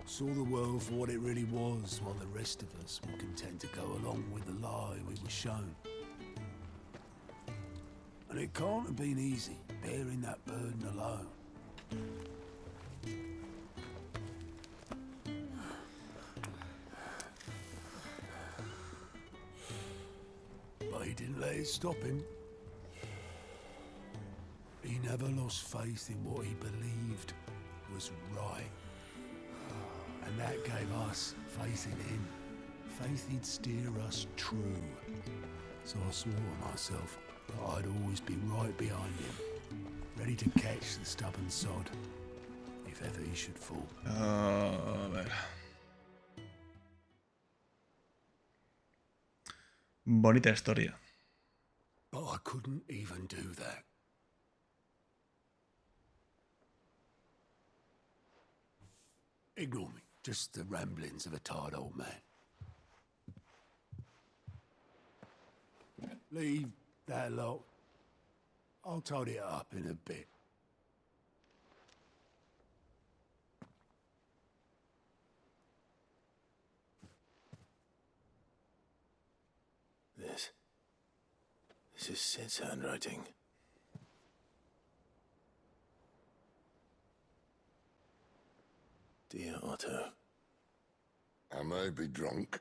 Saw the world for what it really was, while the rest of us were content to go along with the lie we were shown. And it can't have been easy, bearing that burden alone. But he didn't let it stop him. He never lost faith in what he believed was right. And that gave us faith in him. Faith he'd steer us true. So I swore to myself that I'd always be right behind him, ready to catch the stubborn sod, if ever he should fall. A ver. Bonita historia. But I couldn't even do that. Ignore me. Just the ramblings of a tired old man. Leave that lot. I'll tidy it up in a bit. This is Sid's handwriting. Dear Otto. I may be drunk,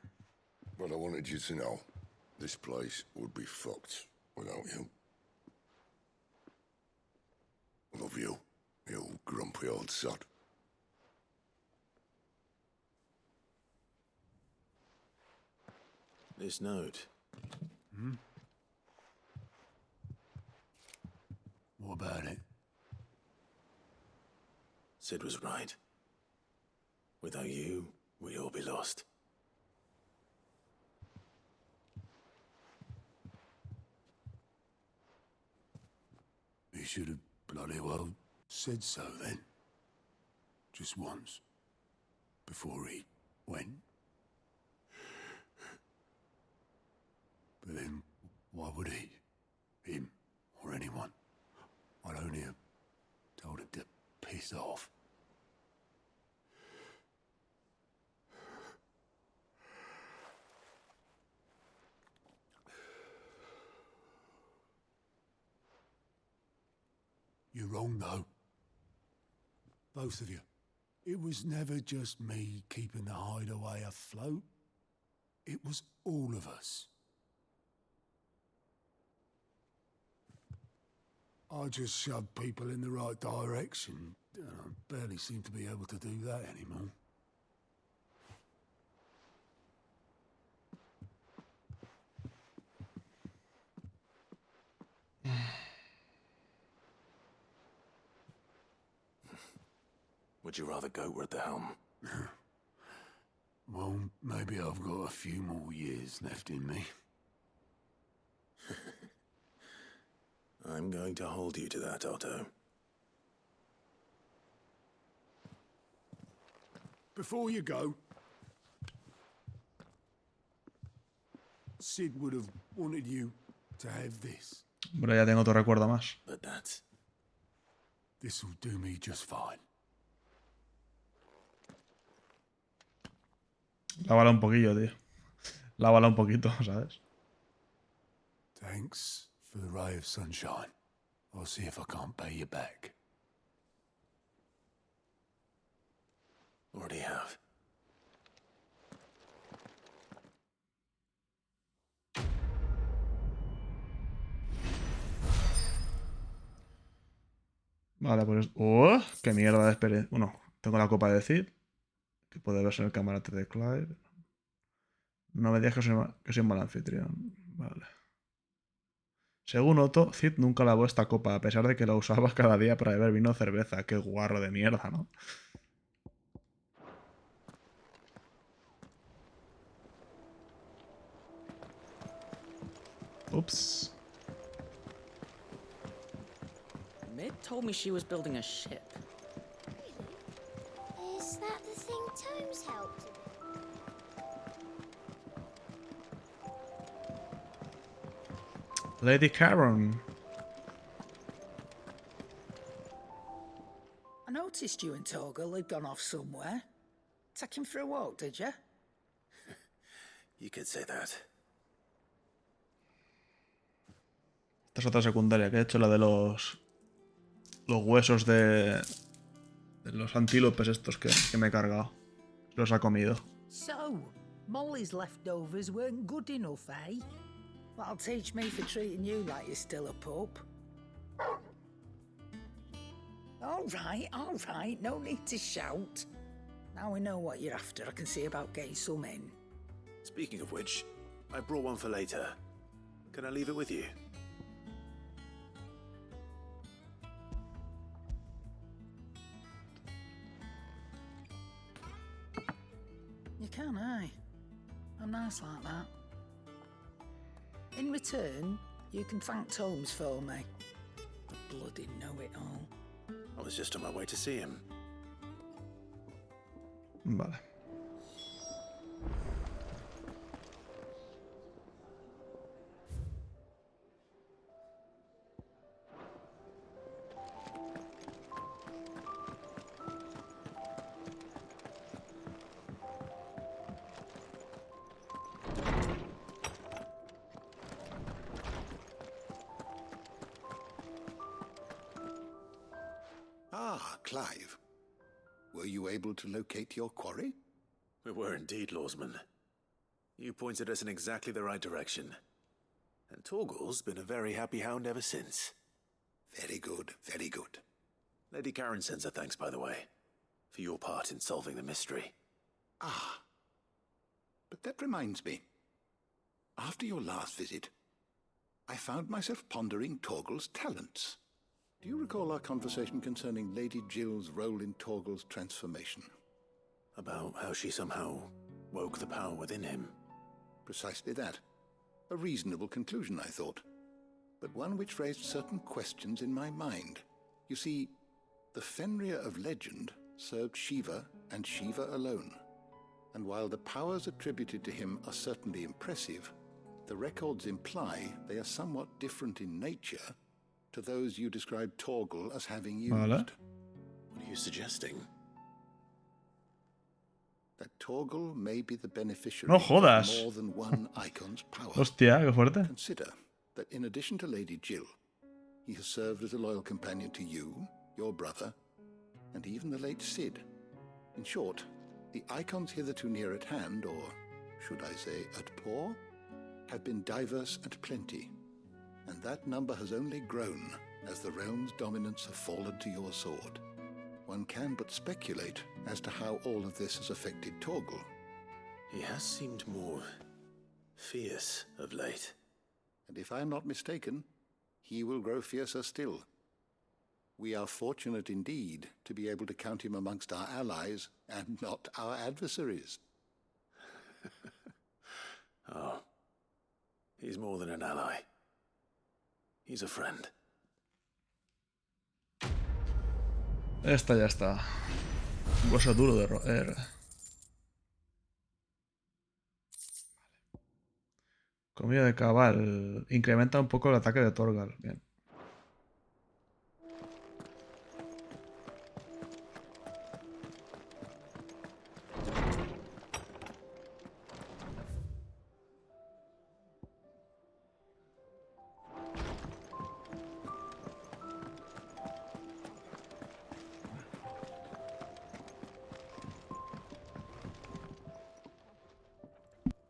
but I wanted you to know this place would be fucked without you. Love you, you grumpy old sod. This note. Hmm? What about it? Sid was right. Without you, we'd all be lost. He should have bloody well said so then. Just once. Before he went. But then, why would he? Him, or anyone? I'd only have told him to piss off. You're wrong, though. Both of you. It was never just me keeping the hideaway afloat. It was all of us. I just shoved people in the right direction. I barely seem to be able to do that anymore. Would you rather goat were at the helm? Well, maybe I've got a few more years left in me. I'm going to hold you to that, Otto. Before you go, Sid would have wanted you to have this. Hombre, ya tengo otro recuerdo más. But that's... This'll do me just fine. Lávala un poquillo, tío. Lávala un poquito, ¿sabes? Thanks for the ray of sunshine. I'll see if I can't pay you back. Already have. Vale, pues... ¡Oh! ¡Qué mierda de experiencia! Bueno, tengo la copa de Cid, que puede verse en el camarote de Clive. No me digas que soy un mal anfitrión. Vale. Según Otto, Cid nunca lavó esta copa, a pesar de que la usaba cada día para beber vino o cerveza. Qué guarro de mierda, ¿no? Ups. Mid told me she was building a ship. Really? Is that the thing Tomes helped with? Lady Karen. I noticed you and Torgal had gone off somewhere. Take him for a walk, did you? You could say that. Esta es otra secundaria que he hecho, la de los huesos de los antílopes estos que me he cargado. Los ha comido. So, Molly's leftovers weren't good enough, eh? That'll teach me for treating you like you're still a pup. All right, no need to shout. Now we know what you're after, I can see about getting some in. Speaking of which, I brought one for later. Can I leave it with you? You can, eh? I'm nice like that. In return, you can thank Tomes for me. The bloody know-it-all. I was just on my way to see him. Vale. Ah, Clive. Were you able to locate your quarry? We were indeed, Lawsman. You pointed us in exactly the right direction. And Torgal's been a very happy hound ever since. Very good, very good. Lady Karen sends her thanks, by the way, for your part in solving the mystery. Ah. But that reminds me. After your last visit, I found myself pondering Torgal's talents. Do you recall our conversation concerning Lady Jill's role in Torgal's transformation? About how she somehow woke the power within him. Precisely that. A reasonable conclusion, I thought, but one which raised certain questions in my mind. You see, the Fenrir of legend served Shiva and Shiva alone. And while the powers attributed to him are certainly impressive, the records imply they are somewhat different in nature to those you described Torgal as having used. Vale. What are you suggesting? That Torgal may be the beneficiary No jodas. of more than one icon's power. Hostia, qué fuerte. Consider that in addition to Lady Jill, he has served as a loyal companion to you, your brother, and even the late Cid. In short, the icons hitherto near at hand, or should I say at paw, have been diverse and plenty, and that number has only grown as the realm's dominance have fallen to your sword. One can but speculate as to how all of this has affected Torgal. He has seemed more fierce of late. And if I am not mistaken, he will grow fiercer still. We are fortunate indeed to be able to count him amongst our allies and not our adversaries. Oh, he's more than an ally. He's a friend. Esta ya está. Un hueso duro de roer. Comida de cabal. Incrementa un poco el ataque de Torgal. Bien.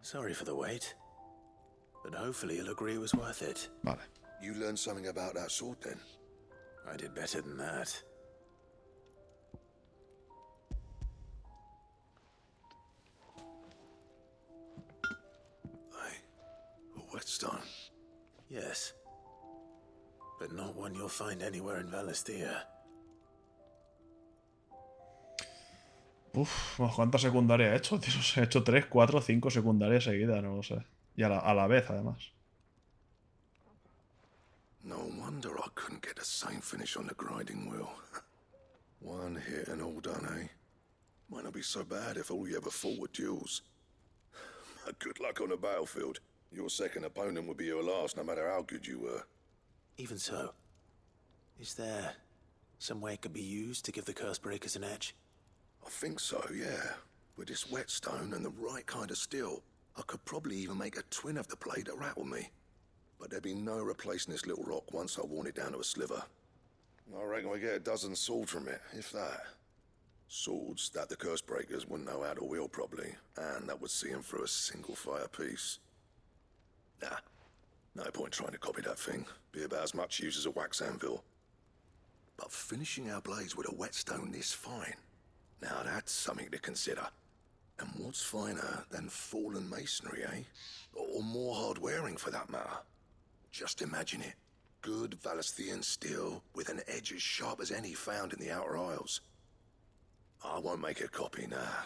Sorry for the wait, but hopefully you'll agree it was worth it. Vale. You learned something about that sword then? I did better than that. A whetstone? Yes, but not one you'll find anywhere in Valisthea. Uf, ¿cuántas secundarias he hecho? Tío, he hecho 3, 4, 5 secundarias seguidas, no lo sé. Y a la vez, además. No wonder I couldn't get the same finish on the grinding wheel. One hit and all done, eh? Might not be so bad if all you ever fought were duels. Good luck on the battlefield. Your second opponent would be your last, no matter how good you were. Even so, is there some way it could be used to give the Curse Breakers an edge? I think so, yeah. With this whetstone and the right kind of steel, I could probably even make a twin of the blade that rattled me. But there'd be no replacing this little rock once I worn it down to a sliver. I reckon we get a dozen swords from it, if that. Swords that the Curse Breakers wouldn't know how to wield properly, and that would see them through a single fire piece. Nah, no point trying to copy that thing. Be about as much use as a wax anvil. But finishing our blades with a whetstone this fine, now that's something to consider. And what's finer than fallen masonry, eh? Or more hard-wearing, for that matter. Just imagine it. Good Valisthean steel with an edge as sharp as any found in the Outer Isles. I won't make a copy, nah.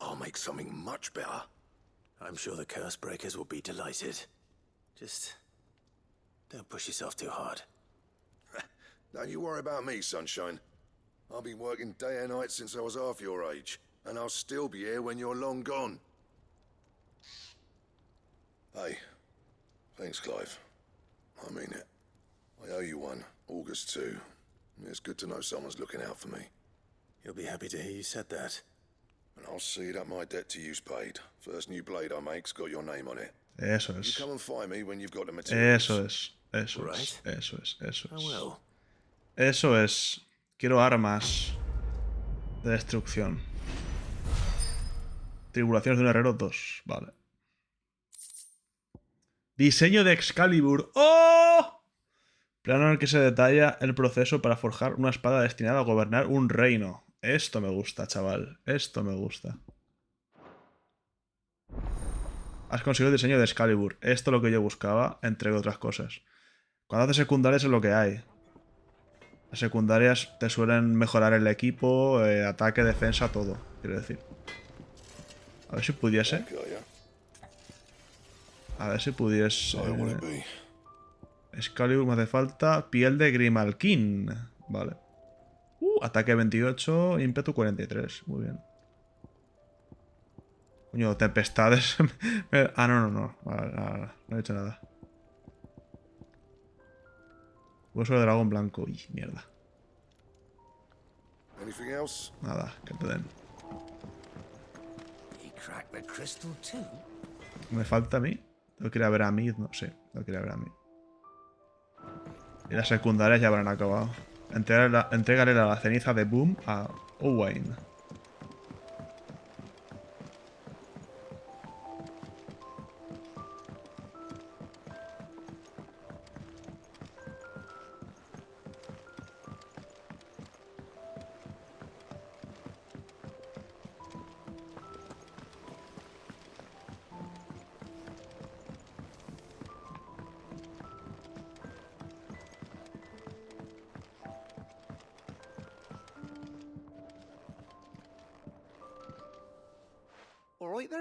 I'll make something much better. I'm sure the Curse Breakers will be delighted. Just don't push yourself too hard. Don't you worry about me, sunshine. I've been working day and night since I was half your age, and I'll still be here when you're long gone. Hey, thanks, Clive. I mean it. I owe you one, August too. It's good to know someone's looking out for me. You'll be happy to hear you said that. And I'll see that my debt to you's paid. First new blade I make's got your name on it. Eso You es. come and find me when you've got the materials. Eso es. Eso Right. es. Eso es. Eso I es. will. Eso es. Quiero armas de destrucción. Tribulaciones de un herrero 2. Vale. Diseño de Excalibur. ¡Oh! Plano en el que se detalla el proceso para forjar una espada destinada a gobernar un reino. Esto me gusta, chaval. Esto me gusta. Has conseguido el diseño de Excalibur. Esto es lo que yo buscaba, entre otras cosas. Cuando haces secundarias es lo que hay. Las secundarias te suelen mejorar el equipo, ataque, defensa, todo. Quiero decir. A ver si pudiese. A ver si pudiese. Excalibur me hace falta. Piel de Grimalkin. Vale. Ataque 28, ímpetu 43. Muy bien. Coño, tempestades. Ah, no. Vale, nada, no he hecho nada. Hueso de dragón blanco. Uy, mierda. Nada, que te den. ¿Me falta a mí? Tengo que ir a ver a mí. No sé, tengo que ir a ver a mí. Y las secundarias ya habrán acabado. Entrégale la ceniza de Boom a Owain.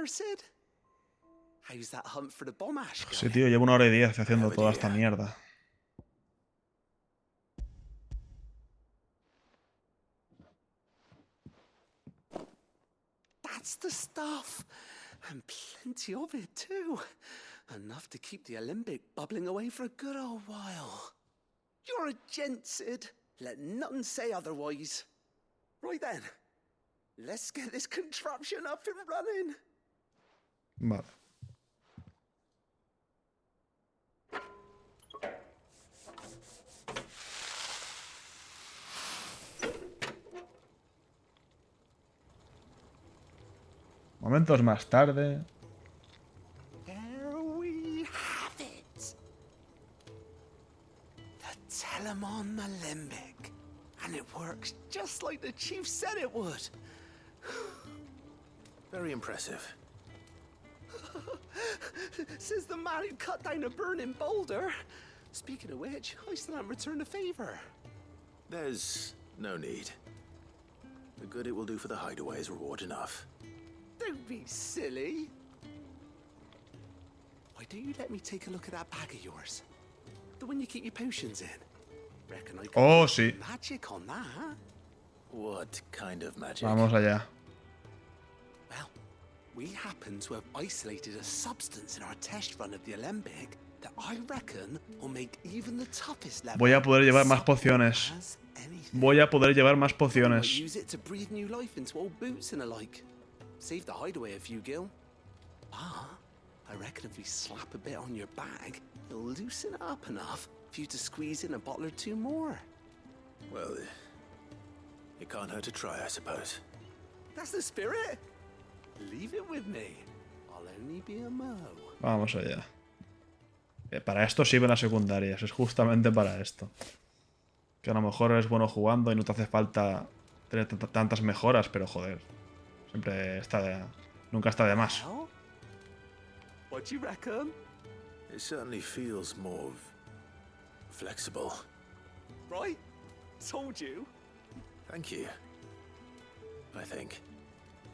Sid? How's that hunt for the bomb ash going? Sí, tío, llevo 1 hora y 10 haciendo toda esta mierda. That's the stuff. And plenty of it, too. Enough to keep the Olympic bubbling away for a good old while. You're a gent, Sid. Let nothing say otherwise. Right then. Let's get this contraption up and running. Vale. Momentos más tarde. There we have it. The Telemon Alembic. And it works just like the chief said it would. Very impressive. Says the man who cut down a burning boulder. Speaking of which, I still haven't returned the favor. There's no need. The good it will do for the hideaway is reward enough. Don't be silly. Why don't you let me take a look at that bag of yours? The one you keep your potions in. Reckon I can sí. Magic on that. What kind of magic? Vamos allá. Well, we happen to have isolated a substance in our test run of the Alembic that I reckon will make even the toughest level. Voy a poder llevar más pociones. Voy a poder llevar más pociones. Use it to breathe new life into old boots and the like. Save the hideaway a few gil. Ah, I reckon if we slap a bit on your bag, it'll loosen it up enough for you to squeeze in a bottle or two more. Well, it can't hurt to try, I suppose. That's the spirit. Leave it with me. I'll only be a mo. Vamos allá. Para esto sirven las secundarias. Es justamente para esto. Que a lo mejor eres bueno jugando y no te hace falta tener tantas mejoras, pero joder. Siempre está de... Nunca está de más. What do you reckon? It certainly feels more flexible. Right? Told you. Thank you. I think.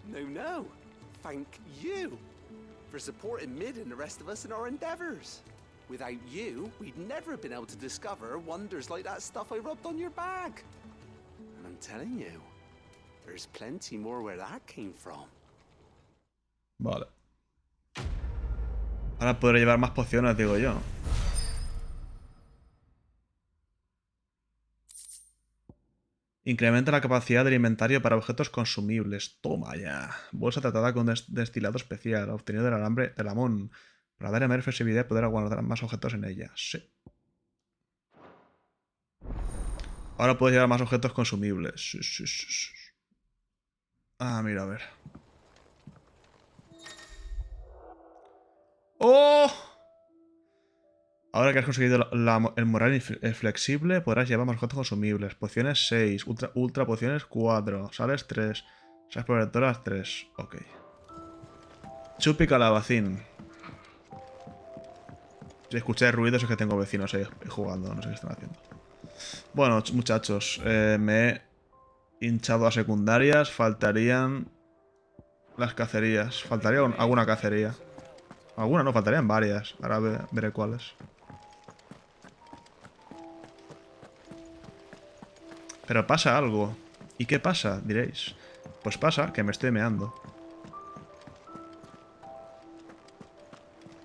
No. Thank you for supporting Mid and the rest of us in our endeavors. Without you, we'd never have been able to discover wonders like that stuff I rubbed on your bag. And I'm telling you, there's plenty more where that came from. Vale. Ahora podré llevar más pociones, digo yo. Incrementa la capacidad del inventario para objetos consumibles. Toma ya. Bolsa tratada con destilado especial, obtenido del alambre de Lamón. Para dar a mayor flexibilidad y poder guardar más objetos en ella. Sí. Ahora puedes llevar más objetos consumibles. Ah, mira, a ver. ¡Oh! Ahora que has conseguido el moral flexible, podrás llevar más objetos consumibles. Pociones 6, ultra pociones 4, sales 3, sales protectoras 3. Ok. Chupi calabacín. Si escucháis ruidos es que tengo vecinos ahí jugando, no sé qué están haciendo. Bueno, muchachos, me he hinchado a secundarias, faltarían las cacerías. Faltaría alguna cacería. Alguna no, faltarían varias. Ahora veré cuáles. Pero pasa algo. ¿Y qué pasa? Diréis. Pues pasa que me estoy meando.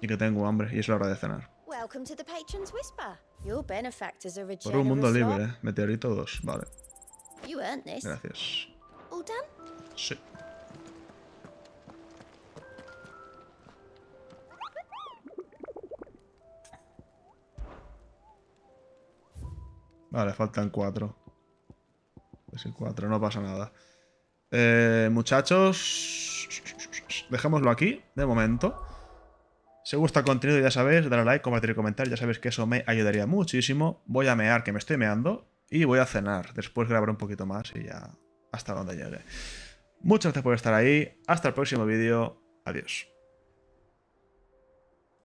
Y que tengo hambre, y es la hora de cenar. Welcome to the Patron's Whisper. Your benefactors are a Por un mundo generous lot. libre, meteorito 2. Vale. You earned this. Gracias. All done? Sí. Vale, faltan 4. Pues 4, no pasa nada. Muchachos, dejémoslo aquí, de momento. Si os gusta el contenido, ya sabéis, darle like, compartir y comentar. Ya sabéis que eso me ayudaría muchísimo. Voy a mear, que me estoy meando. Y voy a cenar. Después grabaré un poquito más y ya hasta donde llegue. Muchas gracias por estar ahí. Hasta el próximo vídeo. Adiós.